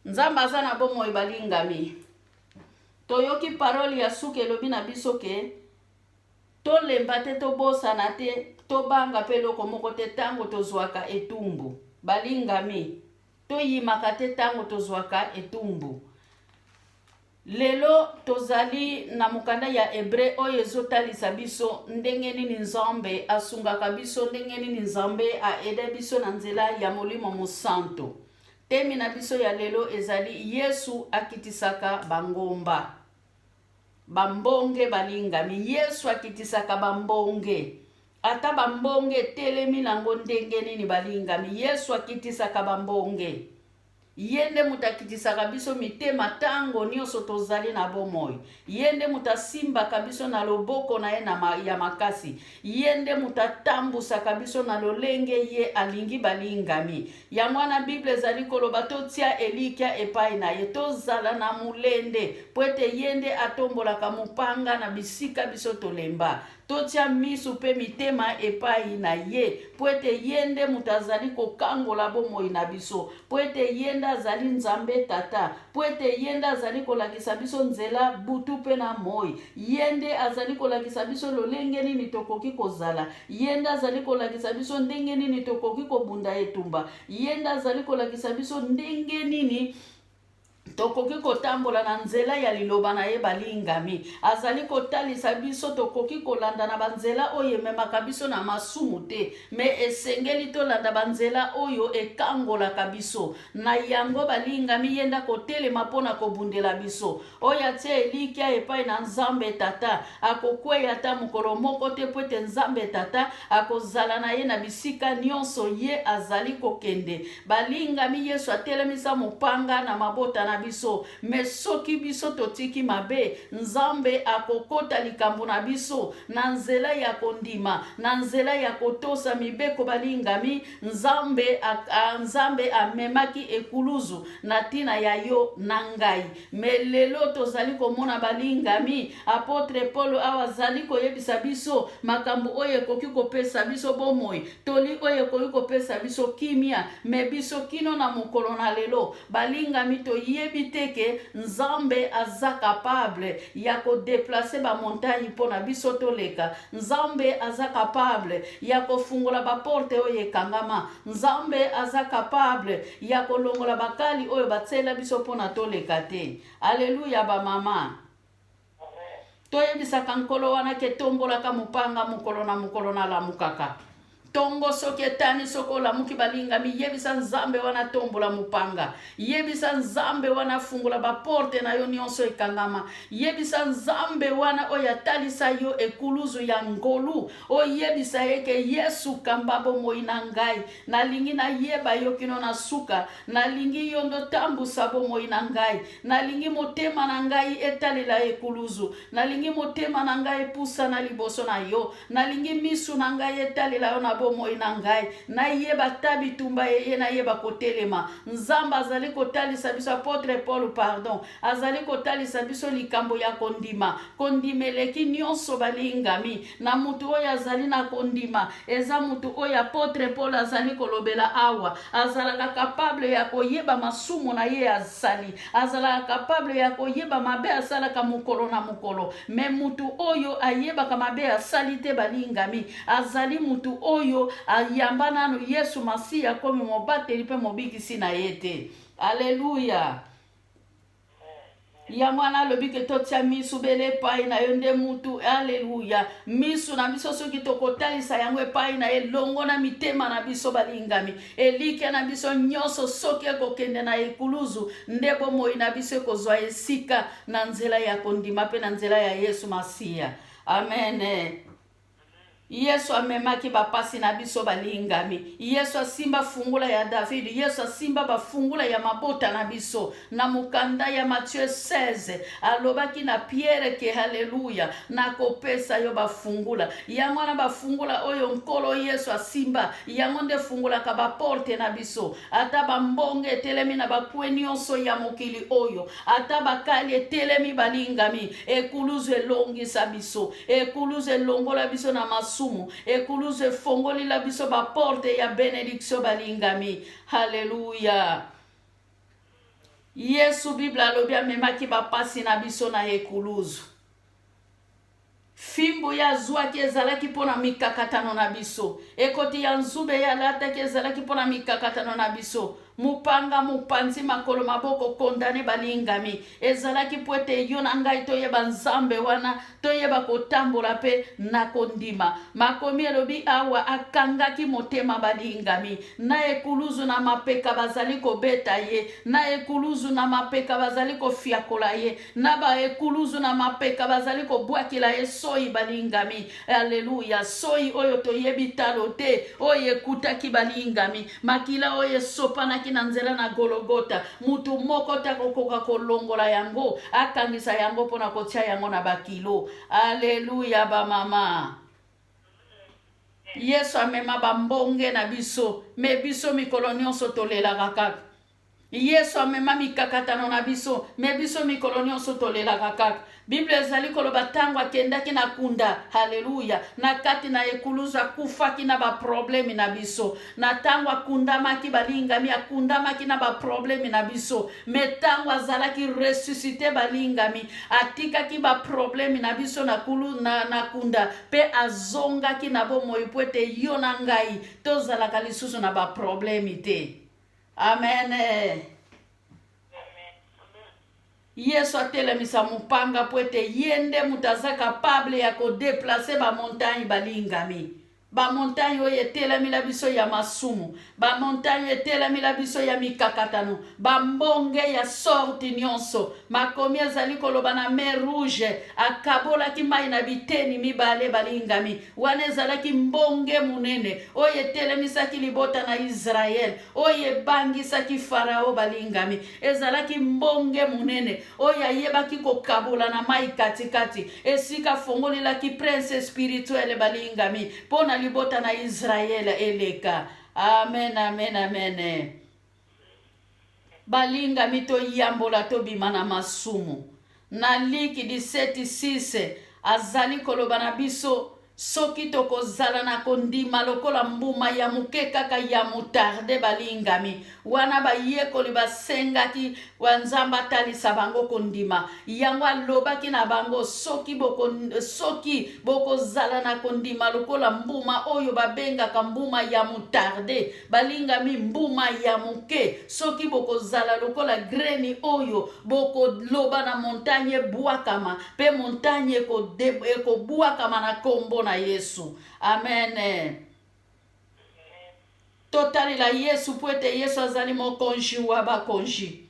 Nzamba aza na bomoi balingami. Toyoki paroli ya suki elobi na biso ke tolemba te tobosana te tobanga pe eloko moko te tango tozwaka etumbu. Balingami, toyimaka te tango tozwaka etumbu. Lelo tozali na mukanda ya Hebre oyo ezotalisa biso ndenge nini Nzambe asungaka biso, ndenge nini Nzambe aede biso na nzela ya Molimo Mosantu. Temi na biso ya lelo ezali Yesu akitisaka bangomba. Bambonge balingami, Yesu akitisaka bambonge. Ata bambonge telemi nango ndenge nini balingami, Yesu akitisaka bambonge. Yende mutakitisaka biso mitema tango nyonso tozali na bomoi. Yende mutasimbaka biso na loboko na ye ya makasi. Yende mutatambusaka biso na lolenge ye alingi balingami. Ya mwana Bible ezali koloba totia elikia epai na ye, tozala na mulende pwete yende atombolaka mupanga na bisika biso tolemba. Totia misu pe mitema epai na ye pwete yende mutazali kokangola bomoi na biso, pwete yenda azali Nzambe tata, pwete yenda azali kolakisa biso nzela butu pe na moi, yende azali kolakisa biso lolenge nini tokoki kozala, yenda azali kolakisa biso ndenge nini tokoki kobunda etumba, yenda azali kolakisa biso ndenge nini tokoki kotambola na nzela ya liloba na ye balingami. Azali kotalisa biso tokoki kolanda na banzela oyo ememaka biso na masumu te, me esengeli tolanda banzela oyo ekangolaka biso. Na yango balingami yenda kotelema mpona kobundela biso. Oyo atia elikia epai na Nzambe tata, akokweya ata mokolo moko te pwete Nzambe tata akozala na ye na bisika nyonso ye azali kokende. Balingami Yesu atelemisa mopanga na mabota na biso, me soki biso totiki mabe, Nzambe akokota likambo na biso na nzela ya kondima, na nzela ya kotosa mibeko balingami. Nzambe amemaki ekuluzu na tina ya yo na ngai. Me lelo tozali komona balingami, apotre Paul awazali koyebisa biso makambo oyo ekoki kopesa biso bomoi, toli oyo ekoki kopesa biso kimia, me biso kino na mokolo na lelo balingami toyebi teke Nzambe aza capable ya kodeplace ba montagne pona biso toleka. Nzambe aza capable ya kofungola ba porte oyo ekangama. Nzambe aza capable ya kolongola bakali oyo batsela biso pona toleka te. Alleluya ba mama. Toyebisaka nkolo wana ke tombolaka mupanga mukolo na lamukaka. Tongo soki etani soko lamuki balingami, yebisa Nzambe wana tombola mupanga, yebisa Nzambe wana fungula ba porte na yo nyonso ekangama, yebisa Nzambe wana oya talisa yo ekuluzu ya ngolu, o yebisa yeke Yesu kamba bomoi na ngai, nalingi na yeba yo kino na suka, nalingi yondo tambusa bomoi na ngai, nalingi motema na ngai etalila ekuluzu, nalingi motema na ngai pusa na liboso na yo, nalingi misu na ngai etalila yo na bomoi na ngai, na yeba tabi tumba ye na yeba kotelema. Nzamba azali kotalisa biso, apotre Paul pardon, azali kotalisa biso likambo ya kondima, kondimeleki nyonso balingami, na mutu oyo azali na kondima, eza mutu oyo apotre Paul azali kolobela awa, azalaka capable ya koyeba masumu na ye azali, azalaka capable ya koyeba mabe asalaka mukolo na mukolo, me mutu oyo ayebaka mabe asali te balingami, azali mutu oyo ayamba nanu Yesu Masiya komi mobateli pe mobikisi na yete. Alleluya. Ya mwana lobike totia misu bele pai na yonde mutu. Alleluya. Misu na biso soki tokotalisa yango pai na elongo na mitema na biso balingami. Elike na biso nyonso soki ekokende na ekuluzu ndebo moi na biso kozwa esika na nzela ya kondima pe na nzela ya Yesu Masiya. Amen. Yesu amemaki bapasi na biso balingami. Yesu asimba fungula ya David. Yesu asimba bafungula ya mabota na biso. Na mukanda ya Matthieu 16 alobaki na Pierre ke haleluya na kopesa yo bafungula. Yango na bafungula oyo nkolo Yesu asimba. Yango nde fungula ka baporte na biso. Ata bambonge telemi na bakwe nyonso ya mokili oyo. Ata bakali telemi balingami. Ekuluzu elongisa biso. Ekuluzu elongola biso na masu. Ekuluze fongoli la biso ba porte ya benediction balingami. Haleluya. Yesu Bible alobi amemaki bapasi na biso na ekuluzu. Fimbo ya zwaki ezalaki pona mikakatano na biso. Ekoti ya nzube ya lataki ezalaki pona mikakatano na biso. Mupanga mupanzi makolo maboko kondane balingami. Ezalaki pwete yo na ngai toyeba nzambe wana, toyeba kotambola pe na kondima. Makomi elobi awa akangaki motema balingami. Na ekuluzu na mapeka bazali kobeta ye. Na ekuluzu na mapeka bazali kofiakola ye. Na ba ekuluzu na mapeka bazali kobwakila ye soi balingami. Alleluia. Soi oyo toyebi talo te. Oye kutaki balingami. Makila oye sopanaki na nzela na Golgota. Mutu moko takokoka kolongola yango. Akangisa yango pona kotia yango na bakilo. Alleluia ba mama. Yesu amema bambonge na biso. Me biso mikolo nyonso tolelaka kaka. Yesu amema mikakatano na biso. Me biso mikolo nyonso tolelaka kaka. Bible ezali koloba tango akendaki na kunda. Haleluya. Na kati na ekuluza kufaki na ba problemi na biso. Na tango akundamaki balingami akundamaki na ba problemi na biso. Me tango azalaki resuscite balingami atikaki ba problemi na biso na kunda pe azongaki na bomoi pwete yo na ngai tozalaka lisusu na ba problemi te. Amen. Yesu atelemisa mupanga pwete yende mutaza capable ya kodeplace ba montagne balingami. Ba montagne oye telemi la biso ya masumu. Ba montagne telemi la biso ya mikakatano. Ba mbonge ya sorti nyonso. Makomi ezali koloba na mer rouge. Akabola ki mai na biteni mibale balingami. Wane ezalaki mbonge munene. Oye telemisaki libota na Israel. Oye bangisaki Farao balingami. Ezalaki mbonge munene. Oye ayebaki kokabola na mai katikati. Esika fongoli laki prince spirituel balingami. Pona libota na Israel eleka. Amen, amen, amen. Balinga mito yambola to bimana masumu. Na liki 17:6 azali koloba na biso soki tokozala na kondima lokola mbuma ya muke kaka ya mutarde balingami. Wana bayekoli basengaki wanzamba talisa bango kondima. Yango alobaki na bango soki boko zala na kondima lokola mbuma oyo babengaka mbuma ya mutarde balingami mbuma ya muke. Soki boko zala lokola greni oyo boko loba na montagne buakama pe montagne eko buakama na kombo na Yesu. Amen. Totali la Yesu pwete Yesu azali mokonji waba konji.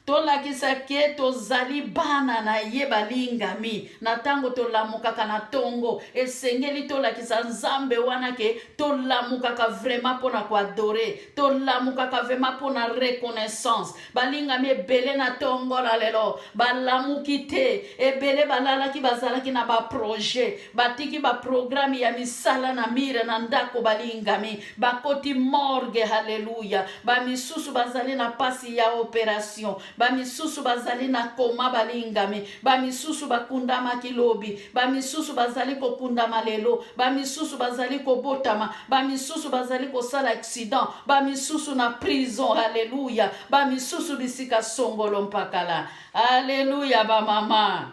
Tolakisa ke tozali bana na ye balingami. Na tango tolamukaka na tongo. Esengeli tolakisa nzambe wana ke tolamukaka vraiment pona kwa adore. Tolamukaka vraiment pona reconnaissance. Balingami ebele na tongo la lelo. Balamukite. Ebele balalaki bazalaki na ba projet. Batiki ba programme ya misala na mire na ndako balingami. Bakoti morgue, haleluya. Ba misusu bazali na pasi ya operation. Ba misusu bazali na koma balingami. Ba misusu bakundama kilobi. Ba misusu bazali kokundama lelo. Ba misusu bazali kobotama. Ba misusu bazali kosala accident. Ba misusu na prison, haleluya. Ba misusu bisika songolo mpakala. Haleluya ba mama.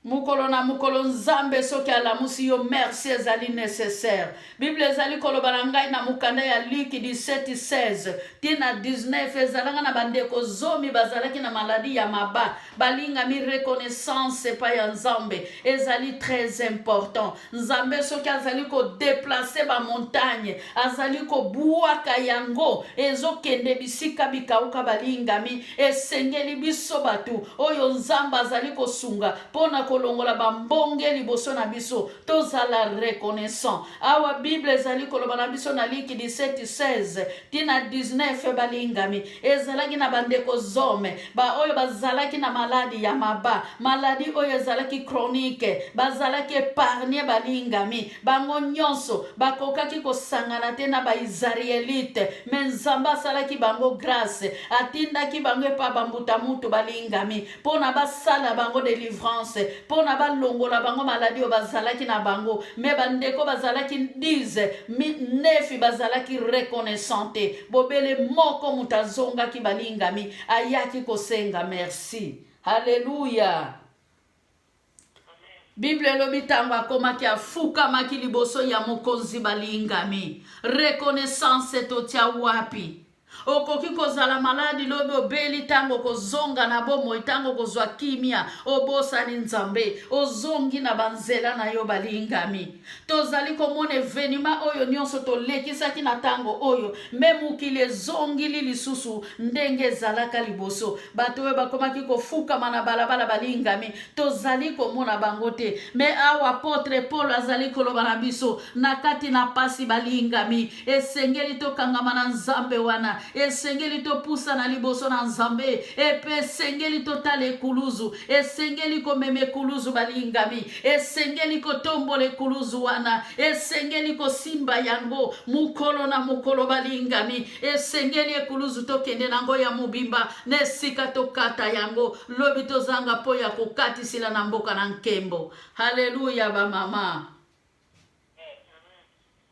Mukolo na mukolo nzambe soki alamusi yo merci ezali nécessaire. Bible ezali koloba na ngai na mukanda ya Luc 17:16 tina 19 ezalanga na bandeko zomi bazalaki na maladi ya maba. Balinga mi reconnaissance pa ya nzambe ezali très important. Nzambe soki azali ko déplacer ba montagne, azali ko buaka yango ezokende bisika bikauka balingami esengeli biso batu oyo nzamba azali ko sunga pona kolongola bambonge liboso na biso tozala reconnaissant. Awa Bible ezali koloba na biso na Luc 17:16 tina 19 balingami ezalaki na bandeko zome ba oyo bazalaki na maladi ya maba, maladi oyo ezalaki chronique, bazalaki épargné balingami bango nyonso bakokaki kosangana te na ba Israelite mais nzamba asalaki bango grâce atindaki bango epa bambuta mutu balingami pona basala bango délivrance pona balongola bango maladi o bazalaki na bango me bandeko bazalaki 10 9 bazalaki reconnaissante bobele moko mutazongaki balingami ayaki kosenga merci. Alléluia. Bible lobi tango akomaki afukamaki liboso ya mokonzi balingami. Reconnaissance totia wapi? Okoki kozala maladi lobi obeli tango kozonga na bomoi tango kozwa kimia obosani nzambe ozongi na banzela na yo balingami. Tozali komona evenima oyo nyonso tolekisaki na tango oyo me mokili ezongili lisusu ndenge ezalaka liboso bato oyo bakomaki kofukama na balabala balingami tozali komona bango te me awa apotre Paul azali koloba na biso na kati na pasi balingami esengeli tokangama na nzambe wana esengeli topusa na liboso na nzambe epe esengeli totala ekuluzu esengeli komema ekuluzu balingami esengeli kotombola ekuluzu wana esengeli kosimba yango mukolo na mukolo balingami esengeli ekuluzu tokende nango ya mobimba nesika tokata yango lobi tozanga po ya kokatisila na mboka na nkembo. Haleluya bamama.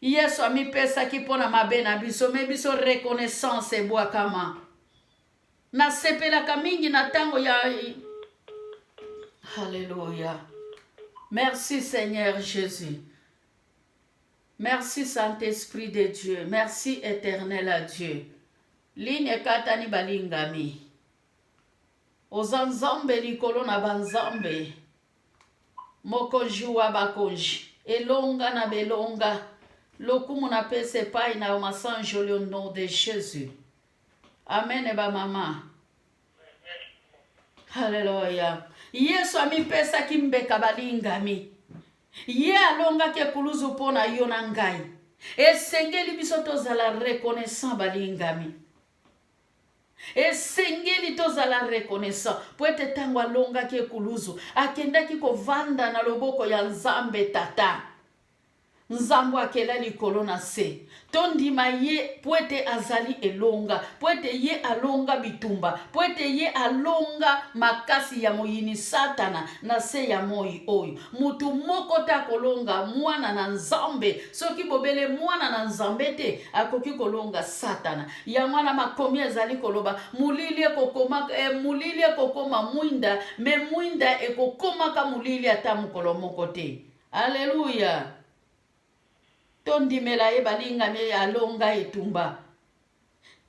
Yesu amipesaki mpona mabe na biso me biso reconnaissance ebwakama nasepelaka mingi na tango ya. Alléluia. Merci Seigneur Jésus. Merci Saint-Esprit de Dieu. Merci éternel à Dieu. Ligne katani balingami ozanzambe likolo na banzambe mokonji wa bakonji elonga na belonga lokumu na pese pai na masanjoli au nom de Jésus. Amen eba mama. Haleluya. Yesu amipesaki mbeka balingami ye alongaki ekuluzu mpona yo na ngai esengeli biso tozala reconnaissant balingami esengeli tozala reconnaissant po ete ntango alongaki ekuluzu akendaki kovanda na loboko ya nzambe tata nzambo akela likolo na se tondima ye po ete azali elonga po ete ye alonga bitumba po ete ye alonga makasi ya moyini satana na se ya moi oyo mutu moko ta kolonga mwana na nzambe soki bobele mwana na nzambe te akoki kolonga satana ya mwana makomi azali koloba mulili ekokoma mwinda me mwinda ekokomaka mulili ata mokolo moko te. Alléluia. Tondimela ye balingami alonga etumba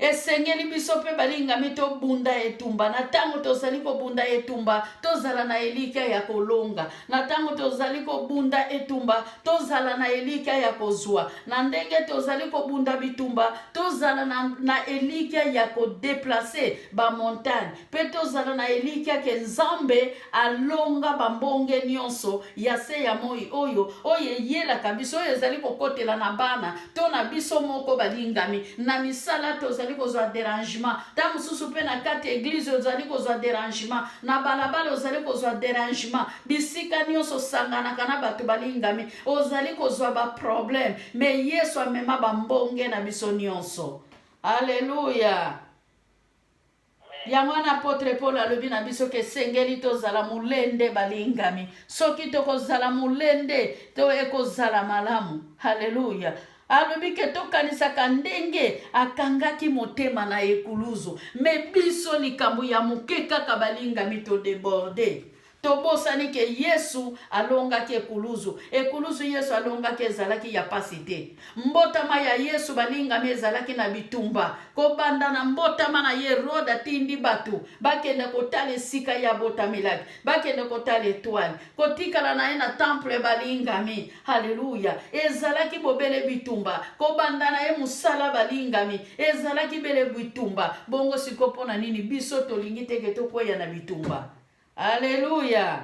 esengeli biso pe balingami tobunda etumba na tango tozali kobunda etumba tozala na elika ya kolonga na tango tozali kobunda etumba tozala na elika ya kozwa na ndenge tozali kobunda bitumba tozala na elika ya kodeplace ba montagne pe tozala na elika ke nzambe alonga bambonge nyonso ya se ya moi oyo yelaka biso oyo ezali kokotela na bana to na biso moko balingami na misala tozali kozwa dérangement ta mususu pe na kati église ozali kozwa dérangement na balabala ozali kozwa dérangement bisika nyonso sanganaka na bato balingami ozali kozwa ba problème me Yesu amema bambonge na biso nyonso. Alléluia. Yango na apotre Paul alobi na biso ke sengeli tozala mulende balingami soki tokozala mulende to ekozala malamu. Haleluya. Alobi ke tokanisaka ndenge akangaki motema na ekuluzu me biso likambo ya moke kaka balingami to déborde tobosani ke Yesu alongaki ekuluzu Yesu alongaki ezalaki ya pasi te mbotama ya Yesu balingami ezalaki na bitumba kobanda na mbotama na ye roda tindi batu bakende kotala esika ya botamelaki bakende kotala étoile kotikala na ye na temple balingami. Haleluya. Ezalaki bobele bitumba kobanda na ye musala balingami ezalaki bele bitumba bongo sikopo na nini biso tolingi teke tokoya na bitumba. Alléluia.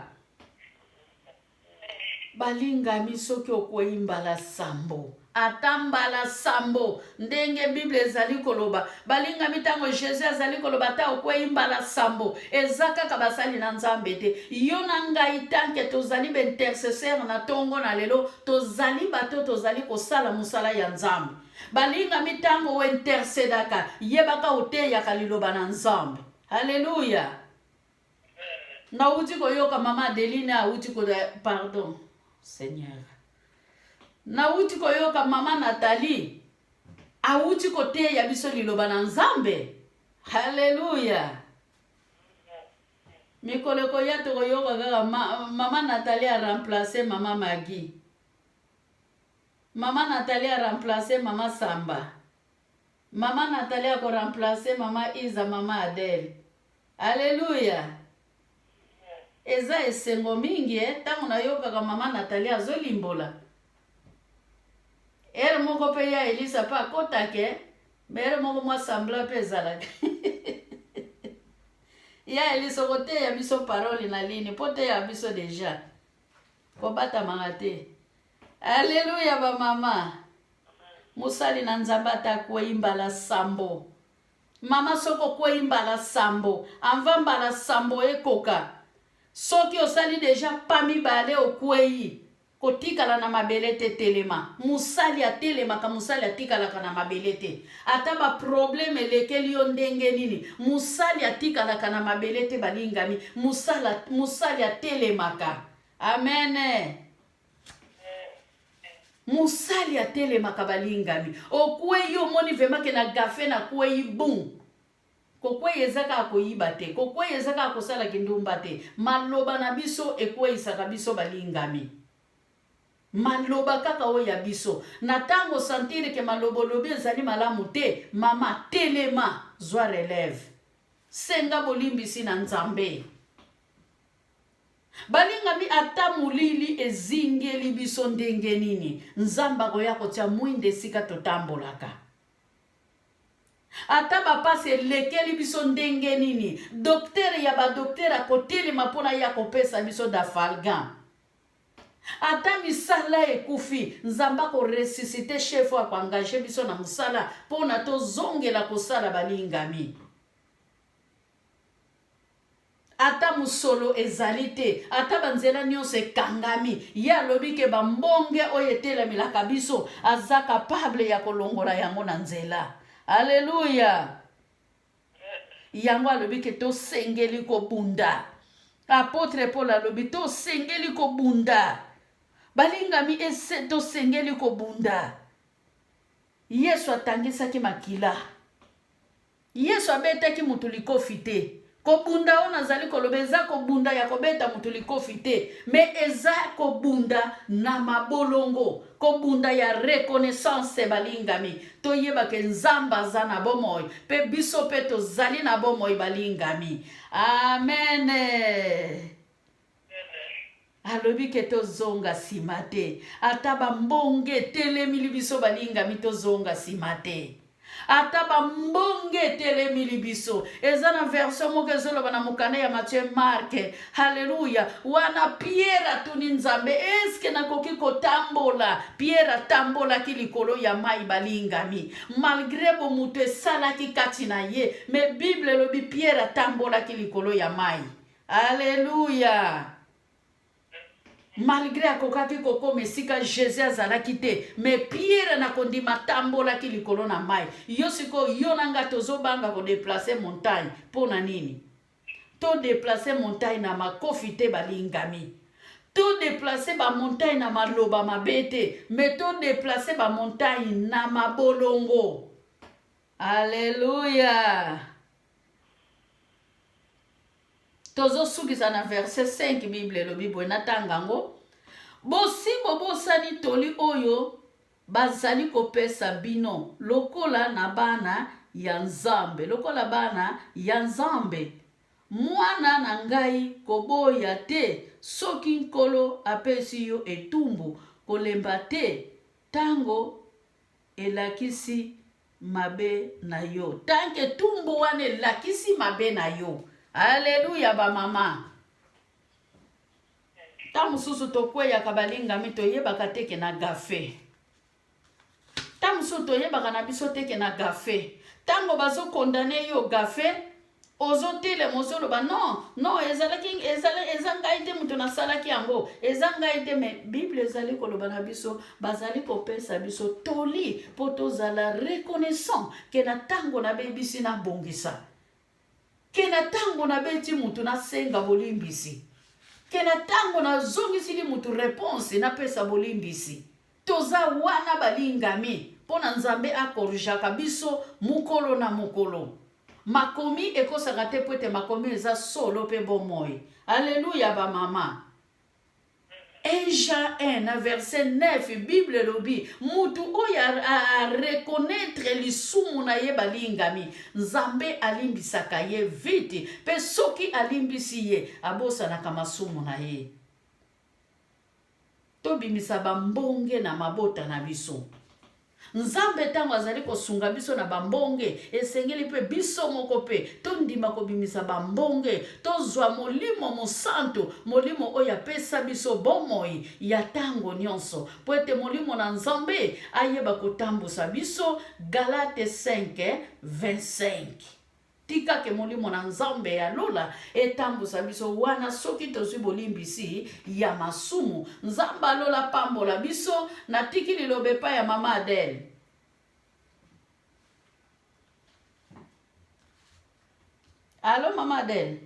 Balingami soki okoyimbala sambo atambala sambo ndenge Bible ezali koloba balingami tango Jésus azali koloba ta okoyimbala sambo ezaka kabasali na nzambe te yo na ngai tanke tozali intercesseur na tongo na lelo tozali bato tozali kosala musala ya nzambe balingami tango intercedaka yebaka oteyaka liloba na nzambe. Alléluia. nauti koyoka mama Adeline auti ko pardon Seigneur. Nauti koyoka mama Nathalie auti kote ya biso liloba na Nzambe. Haleluya. Mikoleko ya to koyoka kaka mama Nathalie a remplacé mama Maggie. Mama Nathalie a remplacé mama Samba. Mama Nathalie a remplacé mama Isa, mama Adele. Alléluia. Eza esengo mingi tango na yoka ka mama Nathalie azolimbola. Ere moko pe ya Elisa pa kotake, mere moko mwa sambla pe zalaka. Ya Elisa kote ya biso parole na lini, pote ya biso deja. Ko bata mangate. Alléluia ba mama. Musali na Nzambe atakuimbala sambo. Mama soko kuimbala sambo. Anvambala sambo ekoka. Soki osali deja pami bale okwei. Kotikala na mabelete telema. Musali ya telema ka musali ya tikala ka na mabelete. Ataba probleme lekeli yo ndenge nini. Musali ya tikala ka na mabelete balingami. Musali ya telema ka. Amen. Musali ya telema ka balingami. Okwei yo moni vema ke na gafe na kwei bung. Kokwei ezaka akoyiba te. Kokwei ezaka akosala kindumba te. Maloba na biso ekwei saka biso balingami. Maloba kaka o ya biso. Na tango sentire ke malobo lobi ezali malamu te. Mama telema zwa relève. Senga bolimbisi na Nzambe. Balingami ata mulili ezingeli biso ndenge nini. Nzamba koya kotia mwinde sika totambolaka. Ata bapase lekeli biso ndenge nini. Doktere ya ba doktere akotele mapona ya kopesa biso dafalgan. Ata misala ekufi. Nzamba ko ressuscite chef wa ko engage biso na musala pona to zongela kosala balingami. Ata musolo ezalite, ata banzela nyonso ekangami, ya lobi ke bambonge oyetela milaka biso aza capable ya kolongola yango na nzela. Alléluia. Yango alobi ke to sengeli ko bunda. Apôtre Paul alobi to sengeli ko bunda. Balingami ese to sengeli ko bunda. Yesu atangisaki makila. Yesu abetaki mutu likofi te. Kobunda ona zali kolobeza kobunda ya kobeta mutu likofi te. Me eza kobunda na mabolongo. Kobunda ya reconnaissance balingami. Toyeba ke Nzamba za na bomoy. Pe biso pe to zali na bomoy balingami. Amen. Alobi ke to zonga simate. Ataba mbonge telemili biso balingami to zonga simate. Ataba mbonge telemili biso. Eza na version moke zolo bana mukane ya Matthieu Marke. Haleluya. Wana Pierre tuni Nzambe. Eske na koki kotambola. Pierre tambola ki likolo ya mai balingami. Malgré bo mutu esala ki kati na ye. Me Bible lobi Pierre tambola ki likolo ya mai. Haleluya. Malgré akokaki koko mesika Jésus azalaki te, me Pierre na kondima tambola ki likolo na mai. Yo siko yo nanga tozobanga ko déplacer montagne pona nini? To déplacer montagne na makofi te balingami. To déplacer ba montagne na maloba mabete, me to déplacer ba montagne na mabolongo. Alléluia. Tozo sugisa na verset 5 Bible lobi bwena tangango. Bosi bobosani toli oyo bazali kopesa bino lokola na bana ya Nzambe. Lokola bana ya Nzambe. Mwana na ngai koboya te soki nkolo apesi yo etumbu kolemba te tango elakisi mabe na yo. Tanke tumbu wane elakisi mabe na yo. Alléluia ba mama. Ta mususu tokwe ya kabalinga mito yebaka teke na gafe. Ta mususu to yebaka na biso teke na gafe. Tango bazo condamné yo gafe, ozo tele mozolo ba non ezanga ite mutu na salaki yango. Ezanga ite me Bible ezali koloba na biso bazali kopesa biso toli poto zala reconnaissant ke na tango na bebisi na bongisa. kena tango na beti mutu na senga bolimbisi, kena tango na zongisili mutu réponse na pesa bolimbisi. Toza wana balingami pona nzambe akorujaka biso mukolo na mukolo. Makomi ekosaka te pwete makomi eza solo pe bomoi. Alléluia ba mama. 1 Jean 1 verset 9 Bible lobi mutu oya a reconnaître lisumu na ye balingami nzambe alimbisaka ye vite pe soki alimbisi ye abosanaka masumu na ye. Tobimisa bambonge na mabota na biso. Nzambe tango azali kosunga biso na bambonge esengeli pe biso moko pe tondima kobimisa bambonge tozwa molimo mosanto molimo oyo apesa biso bomoi ya tango nyonso po ete molimo na nzambe ayeba kotambusa biso. Galate 5:25. Tika ke molimo na nzambe ya lola etambusa biso wana soki tozwi bolimbisi ya masumu. Nzamba lola pambola biso na tiki lilobe pa ya mama Adele. Allô mama Adele.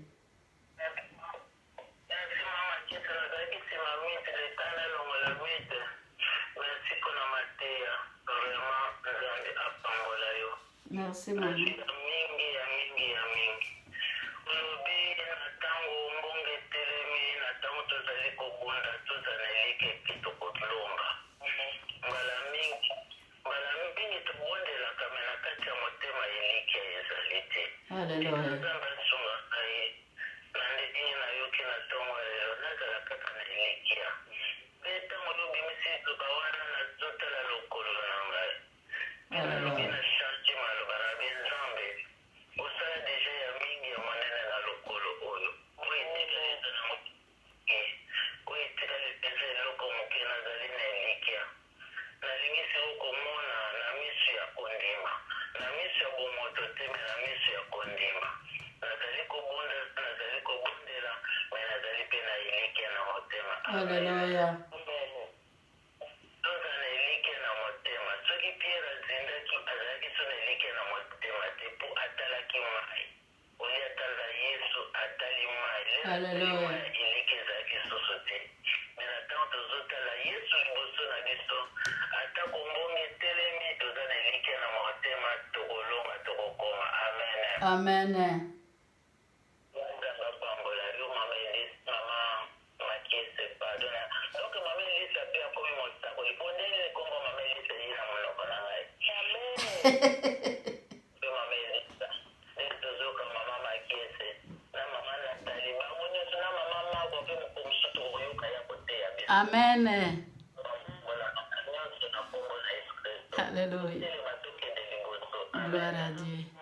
Merci mama. Hallelujah. Hallelujah. Hallelujah. Amen. Amen. Alléluia. Gloire à Dieu.